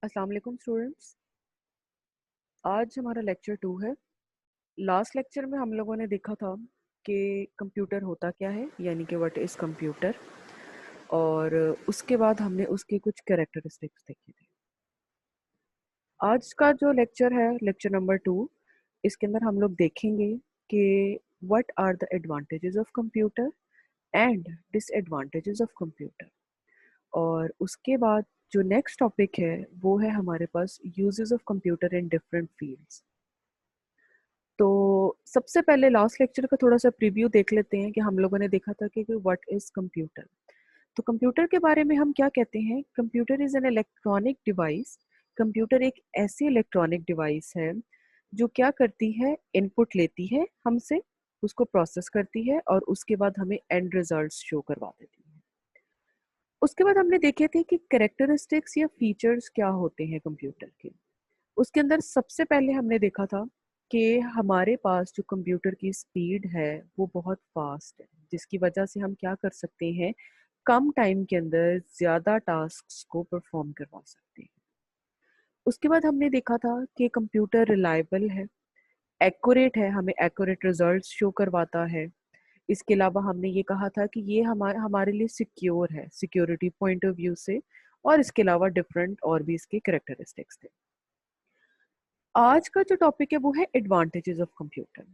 अस्सलाम वालेकुम स्टूडेंट्स। आज हमारा लेक्चर 2 है। लास्ट लेक्चर में हम लोगों ने देखा था कि कंप्यूटर होता क्या है, यानी कि व्हाट इज़ कंप्यूटर, और उसके बाद हमने उसके कुछ कैरेक्टरिस्टिक्स देखे थे। आज का जो लेक्चर है, लेक्चर नंबर 2, इसके अंदर हम लोग देखेंगे कि what are the advantages of computer and disadvantages of computer. और उसके बाद जो नेक्स्ट टॉपिक है वो है हमारे पास uses of computer in different fields. तो सबसे पहले लास्ट लेक्चर का थोड़ा सा प्रीव्यू देख लेते हैं कि हम लोगों ने देखा था कि व्हाट इज कंप्यूटर। तो कंप्यूटर के बारे में हम क्या कहते हैं? Computer is an electronic device. Computer एक ऐसी इलेक्ट्रॉनिक डिवाइस है जो क्या करती है, इनपुट लेती है हमसे, उसको प्रोसेस करती है और उसके बाद हमें एंड रिजल्ट्स शो करवा देती है। उसके बाद हमने देखे थे कि कैरेक्टरिस्टिक्स या फीचर्स क्या होते हैं कंप्यूटर के। उसके अंदर सबसे पहले हमने देखा था कि हमारे पास जो कंप्यूटर की स्पीड है वो बहुत फास्ट है, जिसकी वजह से हम क्या कर सकते हैं, कम टाइम के अंदर ज़्यादा टास्क्स को परफॉर्म करवा सकते हैं। उसके बाद हमने देखा था कि कंप्यूटर रिलायबल है, एक्यूरेट है, हमें एक्यूरेट रिजल्ट्स शो करवाता है। इसके अलावा हमने ये कहा था कि ये हमारे हमारे लिए सिक्योर है, सिक्योरिटी पॉइंट ऑफ व्यू से। और इसके अलावा डिफरेंट और भी इसके करेक्टरिस्टिक्स थे। आज का जो टॉपिक है वो है एडवांटेजेस ऑफ कंप्यूटर।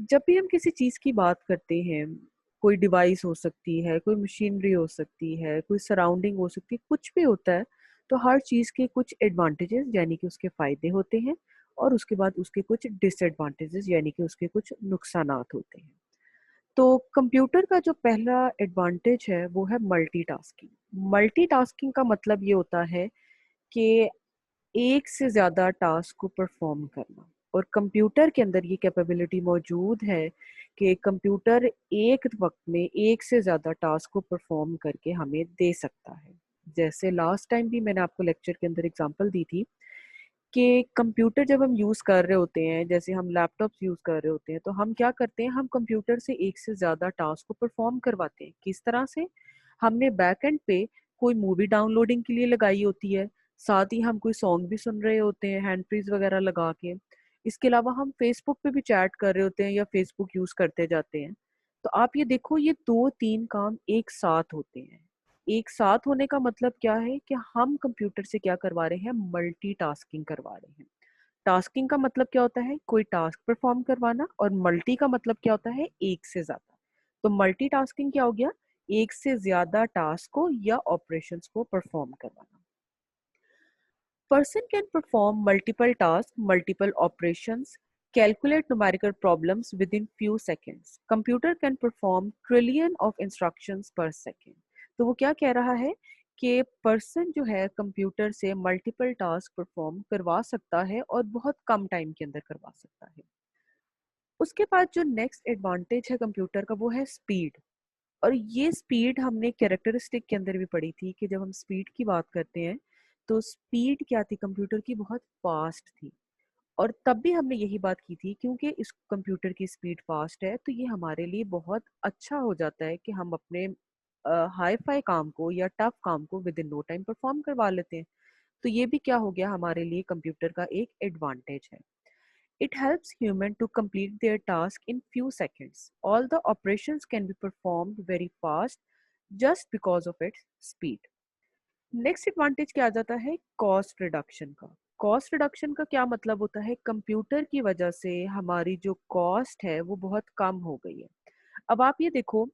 जब भी हम किसी चीज़ की बात करते हैं, कोई डिवाइस हो सकती है, कोई मशीनरी हो सकती है, कोई सराउंडिंग हो सकती है, कुछ भी होता है, तो हर चीज़ के कुछ एडवांटेजेस यानी कि उसके फ़ायदे होते हैं और उसके बाद उसके कुछ डिसएडवांटेजेस यानी कि उसके कुछ नुकसानात होते हैं। तो कंप्यूटर का जो पहला एडवांटेज है वो है मल्टीटास्किंग। मल्टीटास्किंग का मतलब ये होता है कि एक से ज़्यादा टास्क को परफॉर्म करना। और कंप्यूटर के अंदर ये कैपेबिलिटी मौजूद है कि कंप्यूटर एक वक्त में एक से ज़्यादा टास्क को परफॉर्म करके हमें दे सकता है। जैसे लास्ट टाइम भी मैंने आपको लेक्चर के अंदर एग्जांपल दी थी कि कंप्यूटर जब हम यूज़ कर रहे होते हैं, जैसे हम लैपटॉप्स यूज़ कर रहे होते हैं, तो हम क्या करते हैं, हम कंप्यूटर से एक से ज़्यादा टास्क को परफॉर्म करवाते हैं। किस तरह से? हमने बैक एंड पे कोई मूवी डाउनलोडिंग के लिए लगाई होती है, साथ ही हम कोई सॉन्ग भी सुन रहे होते हैं हैंड फ्रीज वगैरह लगा के। इसके अलावा हम फेसबुक पे भी चैट कर रहे होते हैं या फेसबुक यूज़ करते जाते हैं। तो आप ये देखो, ये 2-3 काम एक साथ होते हैं। एक साथ होने का मतलब क्या है कि हम कंप्यूटर से क्या करवा रहे हैं, मल्टीटास्किंग करवा रहे हैं। टास्किंग का मतलब क्या होता है, कोई टास्क परफॉर्म करवाना, और मल्टी का मतलब क्या होता है, एक से ज्यादा। तो मल्टीटास्किंग क्या हो गया, एक से ज्यादा टास्क को या ऑपरेशंस को परफॉर्म करवाना। Person can perform multiple tasks, multiple operations, calculate numerical problems within few seconds. Computer can perform trillion of instructions per second. तो वो क्या कह रहा है कि पर्सन जो है कंप्यूटर से मल्टीपल टास्क परफॉर्म करवा सकता है और बहुत कम टाइम के अंदर करवा सकता है। उसके बाद जो नेक्स्ट एडवांटेज है कंप्यूटर का वो है स्पीड। और ये स्पीड हमने कैरेक्टरिस्टिक के अंदर भी पढ़ी थी कि जब हम स्पीड की बात करते हैं तो स्पीड क्या थी, कंप्यूटर की बहुत फास्ट थी। और तब भी हमने यही बात की थी, क्योंकि इस कंप्यूटर की स्पीड फास्ट है तो ये हमारे लिए बहुत अच्छा हो जाता है कि हम अपने हाई फाई काम को या टफ काम को within no time perform करवा लेते हैं। तो ये भी क्या हो गया, हमारे लिए कंप्यूटर का एक एडवांटेज है। It helps human to complete their task in few seconds. All the operations can be performed very fast just because of its speed. Next advantage क्या आ जाता है, कॉस्ट रिडक्शन का। कॉस्ट रिडक्शन का क्या मतलब होता है, कंप्यूटर की वजह से हमारी जो कॉस्ट है वो बहुत कम हो गई है। अब आप ये देखो,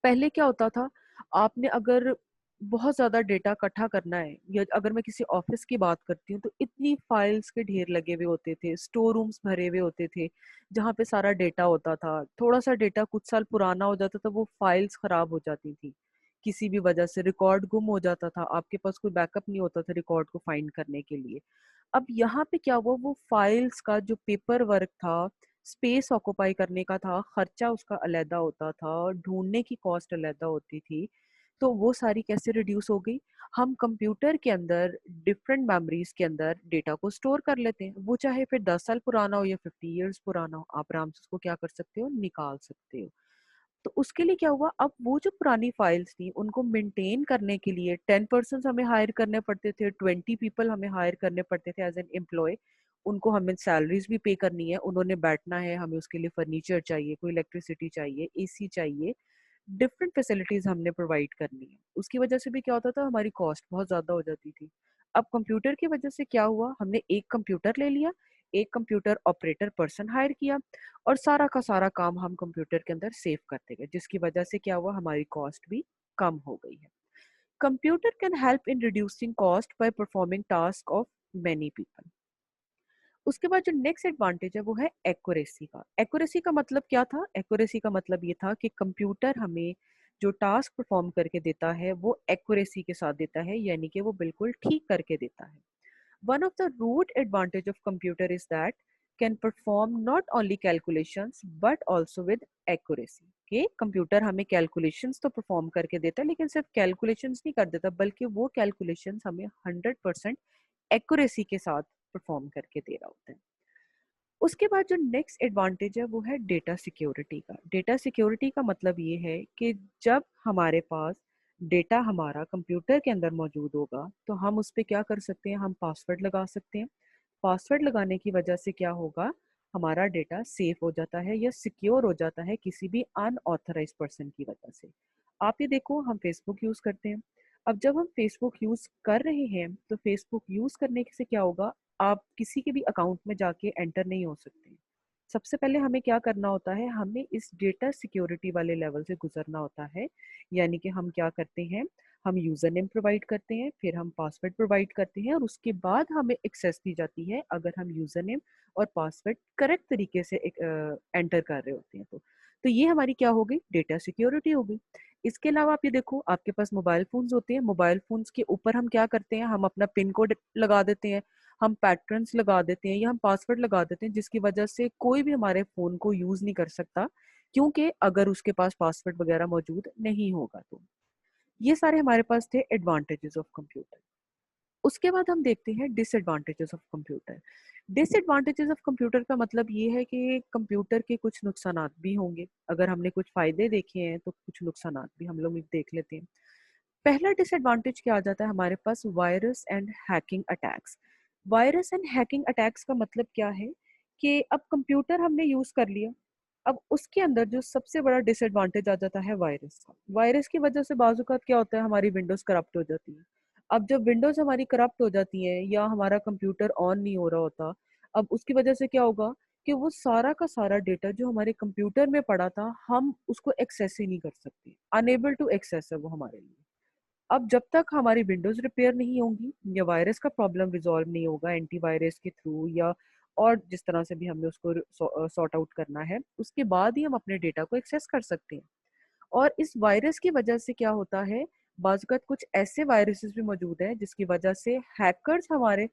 पहले क्या होता था, आपने अगर बहुत ज़्यादा डेटा इकट्ठा करना है, या अगर मैं किसी ऑफिस की बात करती हूँ तो इतनी फाइल्स के ढेर लगे हुए होते थे, स्टोर रूम्स भरे हुए होते थे जहाँ पे सारा डेटा होता था। थोड़ा सा डेटा कुछ साल पुराना हो जाता था, वो फाइल्स खराब हो जाती थी, किसी भी वजह से रिकॉर्ड गुम हो जाता था, आपके पास कोई बैकअप नहीं होता था रिकॉर्ड को फाइंड करने के लिए। अब यहाँ पे क्या हुआ, वो फाइल्स का जो पेपर वर्क था, स्पेस ऑक्यूपाई करने का था, खर्चा उसका अलहदा होता था, ढूंढने की कॉस्ट अलहदा होती थी। तो वो सारी कैसे रिड्यूस हो गई, हम कंप्यूटर के अंदर डिफरेंट मेमोरीज के अंदर डेटा को स्टोर कर लेते हैं। वो चाहे फिर 10 साल पुराना हो या 50 ईयर्स पुराना हो, आप आराम से उसको क्या कर सकते हो, निकाल सकते हो। तो उसके लिए क्या हुआ, अब वो जो पुरानी फाइल्स थी उनको मेंटेन करने के लिए 10 पर्सन्स हमें हायर करने पड़ते थे, 20 पीपल हमें हायर करने पड़ते थे एज एन एम्प्लॉय। उनको हमें सैलरीज भी पे करनी है, उन्होंने बैठना है, हमें उसके लिए फर्नीचर चाहिए, कोई इलेक्ट्रिसिटी चाहिए, एसी चाहिए, डिफरेंट फैसिलिटीज हमने प्रोवाइड करनी है। उसकी वजह से भी क्या होता था, हमारी कॉस्ट बहुत ज्यादा हो जाती थी। अब कंप्यूटर की वजह से क्या हुआ, हमने एक कंप्यूटर ले लिया, एक कंप्यूटर ऑपरेटर पर्सन हायर किया, और सारा का सारा काम हम कंप्यूटर के अंदर सेव करते गए, जिसकी वजह से क्या हुआ, हमारी कॉस्ट भी कम हो गई है। Computer can help in reducing cost by performing task of many people. उसके बाद जो नेक्स्ट एडवांटेज है वो है एक्यूरेसी का। एक्यूरेसी का मतलब क्या था, एक्यूरेसी का मतलब ये था कि कंप्यूटर हमें जो टास्क परफॉर्म करके देता है वो एक्यूरेसी के साथ देता है, यानी कि वो बिल्कुल ठीक करके देता है। One of the root advantage of computer is that can perform not only calculations but also with accuracy। कि कंप्यूटर हमें कैलकुलेशंस तो परफॉर्म करके देता है, लेकिन सिर्फ कैलकुलेशंस नहीं कर देता, बल्कि वो कैलकुलेशंस हमें 100% एक्यूरेसी के साथ परफॉर्म करके दे रहा होता है। उसके बाद जो नेक्स्ट एडवांटेज है वो है डेटा सिक्योरिटी का। डेटा सिक्योरिटी का मतलब ये है कि जब हमारे पास डेटा हमारा कंप्यूटर के अंदर मौजूद होगा तो हम उस पर क्या कर सकते हैं, हम पासवर्ड लगा सकते हैं। पासवर्ड लगाने की वजह से क्या होगा, हमारा डेटा सेफ हो जाता है या सिक्योर हो जाता है किसी भी अनऑथराइज पर्सन की वजह से। आप ये देखो, हम फेसबुक यूज करते हैं। अब जब हम फेसबुक यूज कर रहे हैं तो फेसबुक यूज करने से क्या होगा, आप किसी के भी अकाउंट में जाके एंटर नहीं हो सकते। सबसे पहले हमें क्या करना होता है, हमें इस डेटा सिक्योरिटी वाले लेवल से गुजरना होता है। यानी कि हम क्या करते हैं, हम यूजर नेम प्रोवाइड करते हैं, फिर हम पासवर्ड प्रोवाइड करते हैं, और उसके बाद हमें एक्सेस दी जाती है अगर हम यूजर नेम और पासवर्ड करेक्ट तरीके से एंटर कर रहे होते हैं। तो ये हमारी क्या हो गई, डेटा सिक्योरिटी हो गई। इसके अलावा आप ये देखो, आपके पास मोबाइल फोन्स होते हैं, मोबाइल फोन्स के ऊपर हम क्या करते हैं, हम अपना पिन कोड लगा देते हैं, हम पैटर्न्स लगा देते हैं, या हम पासवर्ड लगा देते हैं, जिसकी वजह से कोई भी हमारे फोन को यूज नहीं कर सकता, क्योंकि अगर उसके पास पासवर्ड वगैरह मौजूद नहीं होगा। तो ये सारे हमारे पास थे एडवांटेजेस ऑफ कंप्यूटर। उसके बाद हम देखते हैं disadvantages of computer. Disadvantages of computer का मतलब ये है कि कंप्यूटर के कुछ नुकसानात भी होंगे। अगर हमने कुछ फायदे देखे हैं तो कुछ नुकसानात भी हम लोग देख लेते हैं। पहला डिसएडवांटेज क्या आ जाता है हमारे पास, virus and hacking attacks. Virus and hacking attacks का मतलब क्या है कि अब कंप्यूटर हमने यूज कर लिया, अब उसके अंदर जो सबसे बड़ा डिसएडवांटेज आ जाता है वायरस का। वायरस की वजह से बाजुकात क्या होता है, हमारी विंडोज करप्ट हो जाती है। अब जब विंडोज हमारी करप्ट हो जाती है या हमारा कंप्यूटर ऑन नहीं हो रहा होता, अब उसकी वजह से क्या होगा कि वो सारा का सारा डेटा जो हमारे कंप्यूटर में पड़ा था, हम उसको एक्सेस ही नहीं कर सकते, अनेबल टू एक्सेस है वो हमारे लिए। अब जब तक हमारी विंडोज रिपेयर नहीं होंगी या वायरस का प्रॉब्लम रिजॉल्व नहीं होगा एंटीवायरस के थ्रू, या और जिस तरह से भी हमने उसको सॉर्ट आउट करना है, उसके बाद ही हम अपने डेटा को एक्सेस कर सकते हैं। और इस वायरस की वजह से क्या होता है, बाज़ कुछ ऐसे वायरसेस भी मौजूद हैं जिसकी वजह से हैकर्स हमारे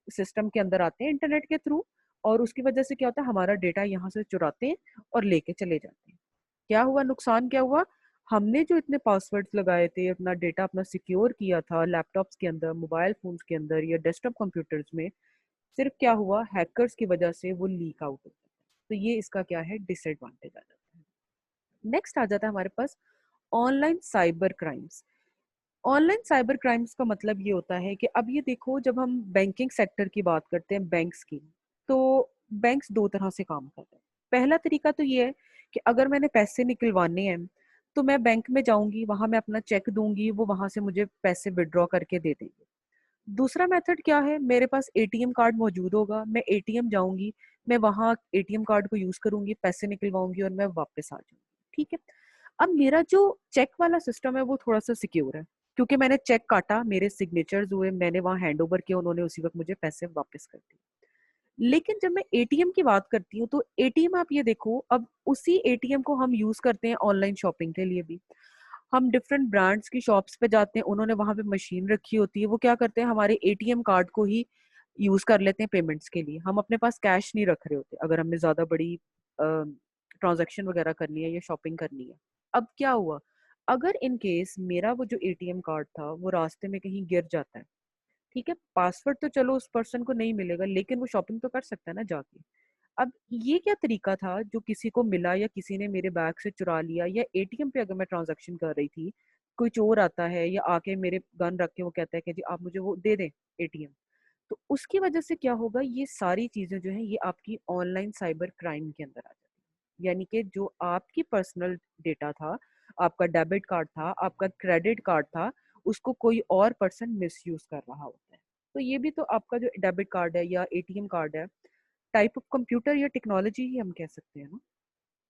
सिस्टम के अंदर आते हैं इंटरनेट के थ्रू, और उसकी वजह से क्या होता है, हमारा डेटा यहाँ से चुराते हैं और लेके चले जाते हैं। क्या हुआ, नुकसान क्या हुआ, हमने जो इतने पासवर्ड्स लगाए थे, अपना डेटा अपना सिक्योर किया था लैपटॉप्स के अंदर, मोबाइल फोन्स के अंदर या डेस्कटॉप कंप्यूटर्स में, सिर्फ क्या हुआ, हैकर्स की वजह से वो लीक आउट हो जाता है। तो ये इसका क्या है, डिसएडवांटेज आ जाता है। नेक्स्ट आ जाता है हमारे पास online cyber crimes. Online cyber crimes का मतलब ये होता है कि अब ये देखो, जब हम बैंकिंग सेक्टर की बात करते हैं, बैंक्स की, तो बैंक्स दो तरह से काम करते हैं। पहला तरीका तो ये है कि अगर मैंने पैसे निकलवाने हैं तो मैं बैंक में जाऊंगी, वहां मैं अपना चेक दूंगी, वो वहां से मुझे पैसे विड्रॉ करके दे देंगे। दूसरा मेथड क्या है, मेरे पास एटीएम कार्ड मौजूद होगा, मैं एटीएम जाऊंगी, मैं वहां एटीएम कार्ड को यूज करूंगी, पैसे निकलवाऊंगी और मैं वापस आ जाऊंगी। ठीक है। अब मेरा जो चेक वाला सिस्टम है वो थोड़ा सा सिक्योर है, क्योंकि मैंने चेक काटा, मेरे सिग्नेचर्स हुए, मैंने वहां हैंड ओवर किया, उन्होंने उसी वक्त मुझे पैसे वापस कर दिए। लेकिन जब मैं एटीएम की बात करती हूँ तो एटीएम आप ये देखो, अब उसी एटीएम को हम यूज करते हैं ऑनलाइन शॉपिंग के लिए भी। हम डिफरेंट ब्रांड्स की शॉप्स पे जाते हैं, उन्होंने वहां पे मशीन रखी होती है, वो क्या करते हैं, हमारे एटीएम कार्ड को ही यूज कर लेते हैं पेमेंट्स के लिए। हम अपने पास कैश नहीं रख रहे होते अगर हमने ज्यादा बड़ी ट्रांजैक्शन वगैरह करनी है या शॉपिंग करनी है। अब क्या हुआ, अगर इन केस मेरा वो जो एटीएम कार्ड था वो रास्ते में कहीं गिर जाता है, ठीक है, पासवर्ड तो चलो उस पर्सन को नहीं मिलेगा, लेकिन वो शॉपिंग तो कर सकता है ना जाके। अब ये क्या तरीका था जो किसी को मिला या किसी ने मेरे बैग से चुरा लिया, या एटीएम पे अगर मैं ट्रांजैक्शन कर रही थी, कोई चोर आता है या आके मेरे गन रख के वो कहता है कि जी आप मुझे वो दे दें एटीएम, तो उसकी वजह से क्या होगा, ये सारी चीजें जो है ये आपकी ऑनलाइन साइबर क्राइम के अंदर आ जाती है। यानी कि जो आपकी पर्सनल डेटा था, आपका डेबिट कार्ड था, आपका क्रेडिट कार्ड था, उसको कोई और पर्सन मिसयूज कर रहा होता है। तो ये भी तो आपका जो डेबिट कार्ड है या एटीएम कार्ड है, टाइप ऑफ कंप्यूटर या टेक्नोलॉजी ही हम कह सकते हैं ना।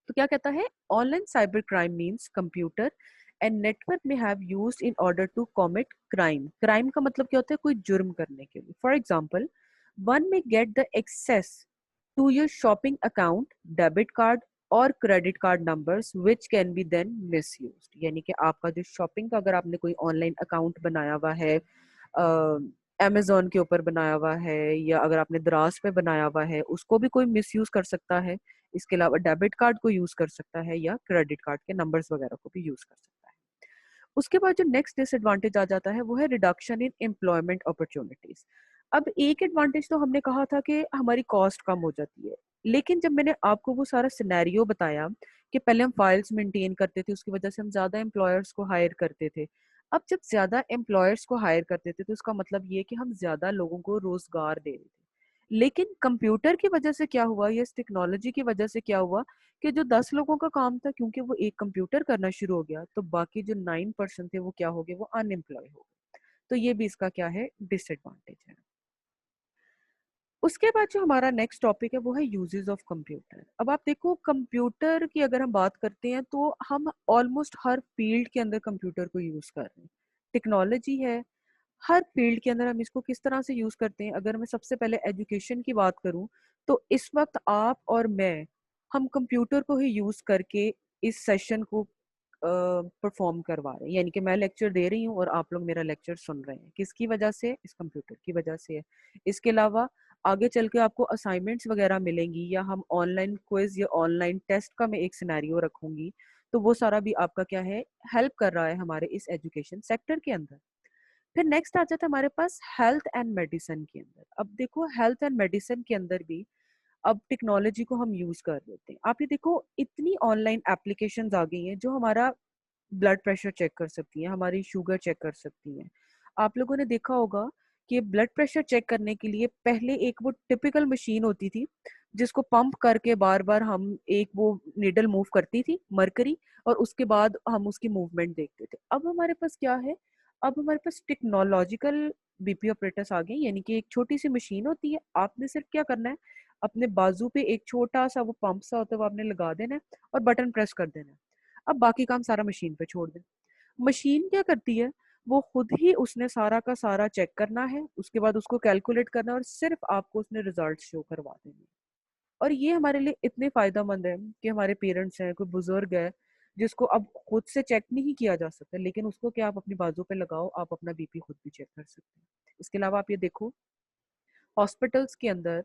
तो क्या कहता है, online cyber crime means computer and network में have used in order to commit crime. Crime का मतलब क्या होता है, कोई जुर्म करने के लिए। For example, one may get the access to your shopping account, debit card और credit card numbers which can be then misused. यानी कि आपका जो शॉपिंग का अगर आपने कोई ऑनलाइन अकाउंट बनाया हुआ है, अमेजोन के ऊपर बनाया हुआ है, या अगर आपने दराज पे बनाया हुआ है, उसको भी कोई मिसयूज कर सकता है। इसके अलावा डेबिट कार्ड को यूज कर सकता है या क्रेडिट कार्ड के नंबर्स वगैरह को भी यूज कर सकता है। उसके बाद जो नेक्स्ट डिसएडवांटेज आ जाता है वो है रिडक्शन इन एम्प्लॉयमेंट अपॉर्चुनिटीज। अब एक एडवांटेज तो हमने कहा था कि हमारी कॉस्ट कम हो जाती है, लेकिन जब मैंने आपको वो सारा सिनेरियो बताया कि पहले हम फाइल्स मेंटेन करते थे, उसकी वजह से हम ज्यादा एम्प्लॉयर्स को हायर करते थे। अब जब ज्यादा एम्प्लॉयर्स को हायर करते थे तो उसका मतलब ये कि हम ज्यादा लोगों को रोजगार दे रहे थे। लेकिन कंप्यूटर की वजह से क्या हुआ, या इस टेक्नोलॉजी की वजह से क्या हुआ, कि जो 10 लोगों का काम था, क्योंकि वो एक कंप्यूटर करना शुरू हो गया, तो बाकी जो 9% थे वो क्या हो गए, वो अनएम्प्लॉय हो गए। तो ये भी इसका क्या है, डिसएडवांटेज है। उसके बाद जो हमारा नेक्स्ट टॉपिक है वो है यूजेस ऑफ कंप्यूटर। अब आप देखो, कंप्यूटर की अगर हम बात करते हैं तो हम ऑलमोस्ट हर फील्ड के अंदर कंप्यूटर को यूज कर रहे हैं। टेक्नोलॉजी है, हर फील्ड के अंदर हम इसको किस तरह से यूज करते हैं। अगर मैं सबसे पहले एजुकेशन की बात करूं, तो इस वक्त आप और मैं, हम कंप्यूटर को ही यूज करके इस सेशन को परफॉर्म करवा रहे हैं। यानी कि मैं लेक्चर दे रही हूँ और आप लोग मेरा लेक्चर सुन रहे हैं, किसकी वजह से, इस कंप्यूटर की वजह से है। इसके अलावा आगे चल के आपको असाइनमेंट्स वगैरह मिलेंगी, या हम ऑनलाइन क्विज या ऑनलाइन टेस्ट का मैं एक सिनेरियो रखूंगी, तो वो सारा भी आपका क्या है, हेल्प कर रहा है हमारे इस एजुकेशन सेक्टर के अंदर। फिर नेक्स्ट आ जाता है हमारे पास हेल्थ एंड मेडिसिन के अंदर। अब देखो, हेल्थ एंड मेडिसिन के अंदर भी अब टेक्नोलॉजी को हम यूज कर लेते हैं। आप ये देखो, इतनी ऑनलाइन एप्लीकेशंस आ गई हैं जो हमारा ब्लड प्रेशर चेक कर सकती हैं, हमारी शुगर चेक कर सकती हैं। आप लोगों ने देखा होगा कि ब्लड प्रेशर चेक करने के लिए पहले एक वो टिपिकल मशीन होती थी, जिसको पंप करके बार बार हम एक वो निडल मूव करती थी, मरकरी, और उसके बाद हम उसकी मूवमेंट देखते थे। अब हमारे पास क्या है, अब हमारे पास टेक्नोलॉजिकल बीपी ऑपरेटर्स आ गए। यानी कि एक छोटी सी मशीन होती है, आपने सिर्फ क्या करना है, अपने बाजू पे एक छोटा सा वो पंप सा होता है, वो आपने लगा देना है और बटन प्रेस कर देना है। अब बाकी काम सारा मशीन पे छोड़ दें। मशीन क्या करती है, वो खुद ही उसने सारा का सारा चेक करना है, उसके बाद उसको कैलकुलेट करना है और सिर्फ आपको उसने रिजल्ट शो करवा देंगे। और ये हमारे लिए इतने फायदेमंद है कि हमारे पेरेंट्स हैं, कोई बुजुर्ग है जिसको अब खुद से चेक नहीं किया जा सकता, लेकिन उसको क्या, आप अपनी बाजू पे लगाओ, आप अपना बीपी खुद भी चेक कर सकते हैं। इसके अलावा आप ये देखो, हॉस्पिटल्स के अंदर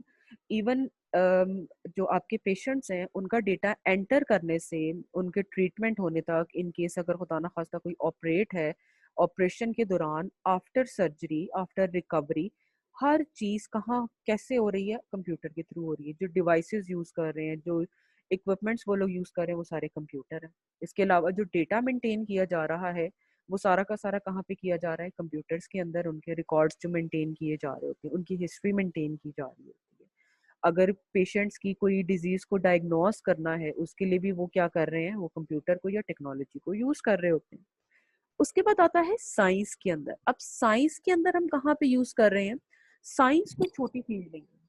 इवन जो आपके पेशेंट्स हैं उनका डेटा एंटर करने से उनके ट्रीटमेंट होने तक, इन केस अगर खुदा ना खास्ता कोई ऑपरेट है, ऑपरेशन के दौरान, आफ्टर सर्जरी, आफ्टर रिकवरी, हर चीज कहाँ कैसे हो रही है, कंप्यूटर के थ्रू हो रही है। जो डिवाइसेस यूज कर रहे हैं, जो इक्विपमेंट्स वो लोग यूज कर रहे हैं, वो सारे कंप्यूटर हैं। इसके अलावा जो डेटा मेंटेन किया जा रहा है, वो सारा का सारा कहाँ पे किया जा रहा है, कंप्यूटर्स के अंदर। उनके रिकॉर्ड्स जो मेंटेन किए जा रहे होते हैं, उनकी हिस्ट्री मेंटेन की जा रही होती है। अगर पेशेंट्स की कोई डिजीज को डायग्नोस करना है, उसके लिए भी वो क्या कर रहे हैं, वो कंप्यूटर को या टेक्नोलॉजी को यूज कर रहे होते हैं। उसके बाद आता है साइंस के अंदर। अब साइंस के अंदर हम कहाँ पे यूज कर रहे हैं, साइंस कोई छोटी फील्ड नहीं है।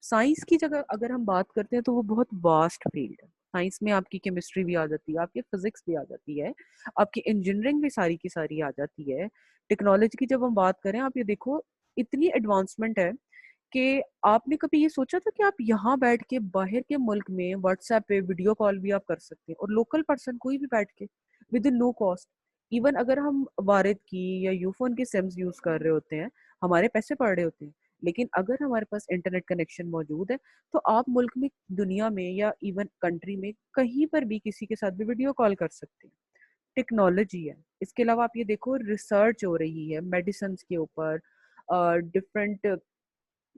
साइंस की जगह अगर हम बात करते हैं तो वो बहुत वास्ट फील्ड है। साइंस में आपकी केमिस्ट्री भी आ जाती है, आपकी फिजिक्स भी आ जाती है, आपकी इंजीनियरिंग भी सारी की सारी आ जाती है। टेक्नोलॉजी की जब हम बात करें, आप ये देखो, इतनी एडवांसमेंट है कि आपने कभी ये सोचा था कि आप यहाँ बैठ के बाहर के मुल्क में व्हाट्सएप पे वीडियो कॉल भी आप कर सकते हैं, और लोकल पर्सन कोई भी बैठ के, within no cost. Even अगर हम वारिद की या यूफोन की सिम्स यूज कर रहे होते हैं, हमारे पैसे पड़ रहे होते हैं, लेकिन अगर हमारे पास इंटरनेट कनेक्शन मौजूद है, तो आप मुल्क में, दुनिया में, या इवन कंट्री में कहीं पर भी किसी के साथ भी वीडियो कॉल कर सकते हैं। टेक्नोलॉजी है। इसके अलावा आप ये देखो, रिसर्च हो रही है मेडिसिन के ऊपर, डिफरेंट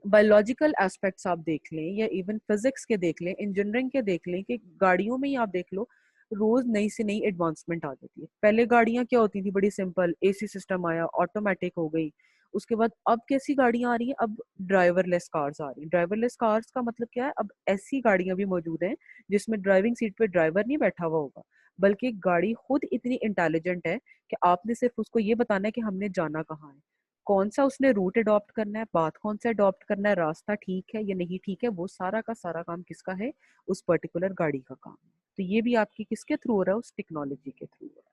बायोलॉजिकल एस्पेक्ट्स आप देख लें या इवन फिजिक्स के देख लें, इंजीनियरिंग के देख लें, कि गाड़ियों में ही आप देख लो, रोज नई से नई एडवांसमेंट आ जाती है। पहले गाड़ियां क्या होती थी, बड़ी सिंपल, एसी सिस्टम आया, ऑटोमेटिक हो गई। उसके बाद अब कैसी गाड़ियां आ रही हैं, अब ड्राइवरलेस कार्स आ रही हैं। ड्राइवरलेस कार्स का मतलब क्या है, अब ऐसी गाड़ियां भी मौजूद हैं जिसमें ड्राइविंग सीट पे ड्राइवर नहीं बैठा हुआ होगा, बल्कि गाड़ी खुद इतनी इंटेलिजेंट है कि आपने सिर्फ उसको ये बताना है कि हमने जाना कहाँ है, कौन सा उसने रूट अडॉप्ट करना है, बात कौन सा अडॉप्ट करना है, रास्ता ठीक है या नहीं ठीक है, वो सारा का सारा काम किसका है, उस पर्टिकुलर गाड़ी का काम है। तो ये भी आपकी किसके थ्रू हो रहा है, उस टेक्नोलॉजी के थ्रू हो रहा है।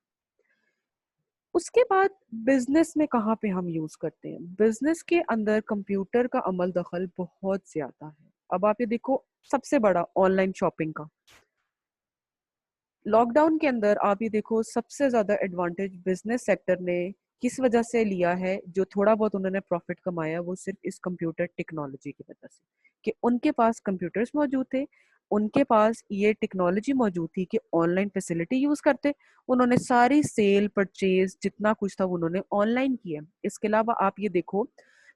उसके बाद बिजनेस में कहाँ पे हम यूज करते हैं, बिजनेस के अंदर कंप्यूटर का अमल दखल बहुत ज्यादा है। अब आप ये देखो, सबसे बड़ा ऑनलाइन शॉपिंग का, लॉकडाउन के अंदर आप ये देखो, सबसे ज्यादा एडवांटेज बिजनेस सेक्टर ने किस वजह से लिया है, जो थोड़ा बहुत उन्होंने प्रॉफिट कमाया वो सिर्फ इस कंप्यूटर टेक्नोलॉजी की वजह से, कि उनके पास कंप्यूटर्स मौजूद थे, उनके पास ये टेक्नोलॉजी मौजूद थी कि ऑनलाइन फैसिलिटी यूज करते, उन्होंने सारी सेल परचेज जितना कुछ था वो उन्होंने ऑनलाइन किया। इसके अलावा आप ये देखो,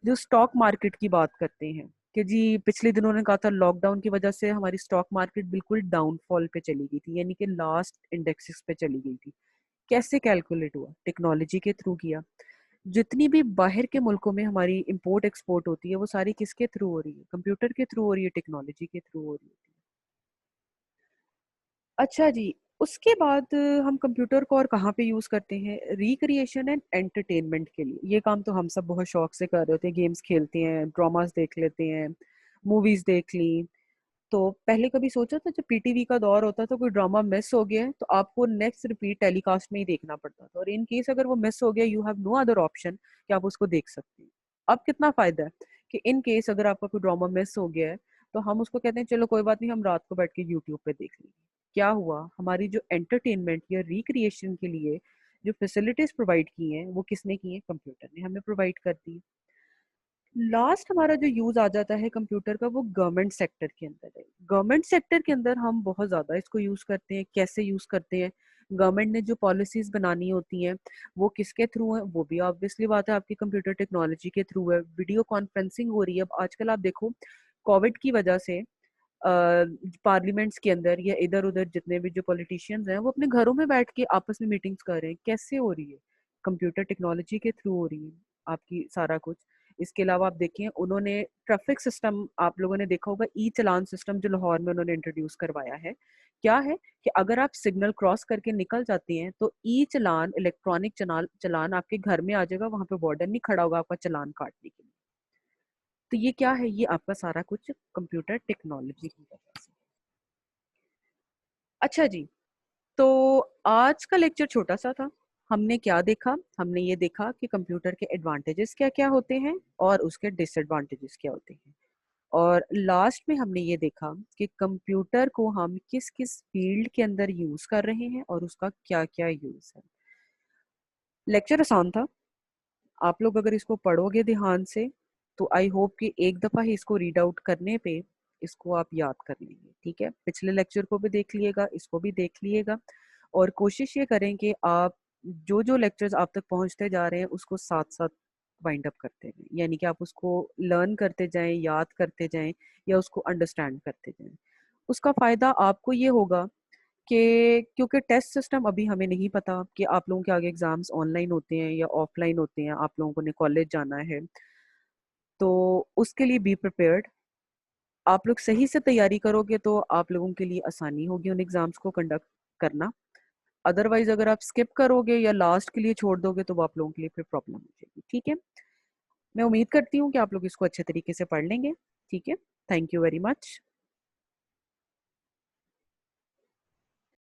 जो स्टॉक मार्केट की बात करते हैं कि जी पिछले दिनों ने कहा था लॉकडाउन की वजह से हमारी स्टॉक मार्केट बिल्कुल डाउनफॉल पे चली गई थी, यानी कि लास्ट इंडेक्सेस पे चली गई थी। कैसे कैलकुलेट हुआ, टेक्नोलॉजी के थ्रू किया। जितनी भी बाहर के मुल्कों में हमारी इंपोर्ट एक्सपोर्ट होती है वो सारी किसके थ्रू हो रही है, कंप्यूटर के थ्रू हो रही है, टेक्नोलॉजी के थ्रू हो रही है। अच्छा जी, उसके बाद हम कंप्यूटर को और कहाँ पे यूज करते हैं, रिक्रिएशन एंड एंटरटेनमेंट के लिए। ये काम तो हम सब बहुत शौक से कर रहे होते हैं, गेम्स खेलते हैं, ड्रामास देख लेते हैं, मूवीज देख ली। तो पहले कभी सोचा था, जब पीटीवी का दौर होता था, कोई ड्रामा मिस हो गया है तो आपको नेक्स्ट रिपीट टेलीकास्ट में ही देखना पड़ता था, और इन केस अगर वो मिस हो गया, you have no other option कि आप उसको देख सकते हैं। अब कितना फायदा है कि इन केस अगर आपका कोई ड्रामा मिस हो गया है तो हम उसको कहते हैं चलो कोई बात नहीं, हम रात को बैठ के यूट्यूब पे देख लेंगे। क्या हुआ, हमारी जो एंटरटेनमेंट या रिक्रिएशन के लिए जो फैसिलिटीज प्रोवाइड की हैं वो किसने की हैं, कंप्यूटर ने हमें प्रोवाइड कर दी। लास्ट हमारा जो यूज आ जाता है कंप्यूटर का, वो गवर्नमेंट सेक्टर के अंदर है। गवर्नमेंट सेक्टर के अंदर हम बहुत ज्यादा इसको यूज करते हैं। कैसे यूज करते हैं, गवर्नमेंट ने जो पॉलिसीज बनानी होती हैं वो किसके थ्रू है, वो भी ऑब्वियसली बात है आपकी कंप्यूटर टेक्नोलॉजी के थ्रू है। वीडियो कॉन्फ्रेंसिंग हो रही है अब आजकल, आप देखो कोविड की वजह से पार्लियामेंट्स के अंदर या इधर उधर जितने भी जो पॉलिटिशियंस हैं वो अपने घरों में बैठ के आपस में मीटिंग्स कर रहे हैं। कैसे हो रही है, कंप्यूटर टेक्नोलॉजी के थ्रू हो रही है आपकी सारा कुछ। इसके अलावा आप देखें, उन्होंने ट्रैफिक सिस्टम, आप लोगों ने देखा होगा, ई चलान सिस्टम जो लाहौर में उन्होंने इंट्रोड्यूस करवाया है। क्या है कि अगर आप सिग्नल क्रॉस करके निकल जाते हैं तो ई चलान, इलेक्ट्रॉनिक चलान चलान आपके घर में आ जाएगा, वहां पे वार्डन नहीं खड़ा होगा आपका चलान काटने के लिए। तो ये क्या है, ये आपका सारा कुछ कंप्यूटर टेक्नोलॉजी की वजह से। अच्छा जी, तो आज का लेक्चर छोटा सा था। हमने क्या देखा, हमने ये देखा कि कंप्यूटर के एडवांटेजेस क्या क्या होते हैं और उसके डिसएडवांटेजेस क्या होते हैं। और लास्ट में हमने ये देखा कि कंप्यूटर को हम किस किस फील्ड के अंदर यूज कर रहे हैं और उसका क्या क्या यूज है। लेक्चर आसान था, आप लोग अगर इसको पढ़ोगे ध्यान से तो आई होप कि एक दफा ही इसको रीड आउट करने पे इसको आप याद कर लेंगे। ठीक है, पिछले लेक्चर को भी देख लिएगा, इसको भी देख लिएगा, और कोशिश ये करें कि आप जो जो लेक्चर्स आप तक पहुंचते जा रहे हैं उसको साथ साथ वाइंड अप करते जाएं, यानी कि आप उसको लर्न करते जाएं, याद करते जाएं, या उसको अंडरस्टैंड करते जाएं। उसका फायदा आपको ये होगा कि क्योंकि टेस्ट सिस्टम अभी हमें नहीं पता कि आप लोगों के आगे एग्जाम्स ऑनलाइन होते हैं या ऑफलाइन होते हैं, आप लोगों ने कॉलेज जाना है, तो उसके लिए बी प्रिपेयर्ड। आप लोग सही से तैयारी करोगे तो आप लोगों के लिए आसानी होगी उन एग्जाम्स को कंडक्ट करना। अदरवाइज अगर आप स्किप करोगे या लास्ट के लिए छोड़ दोगे तो वो आप लोगों के लिए फिर प्रॉब्लम हो जाएगी। ठीक है, मैं उम्मीद करती हूँ कि आप लोग इसको अच्छे तरीके से पढ़ लेंगे। ठीक है, थैंक यू वेरी मच।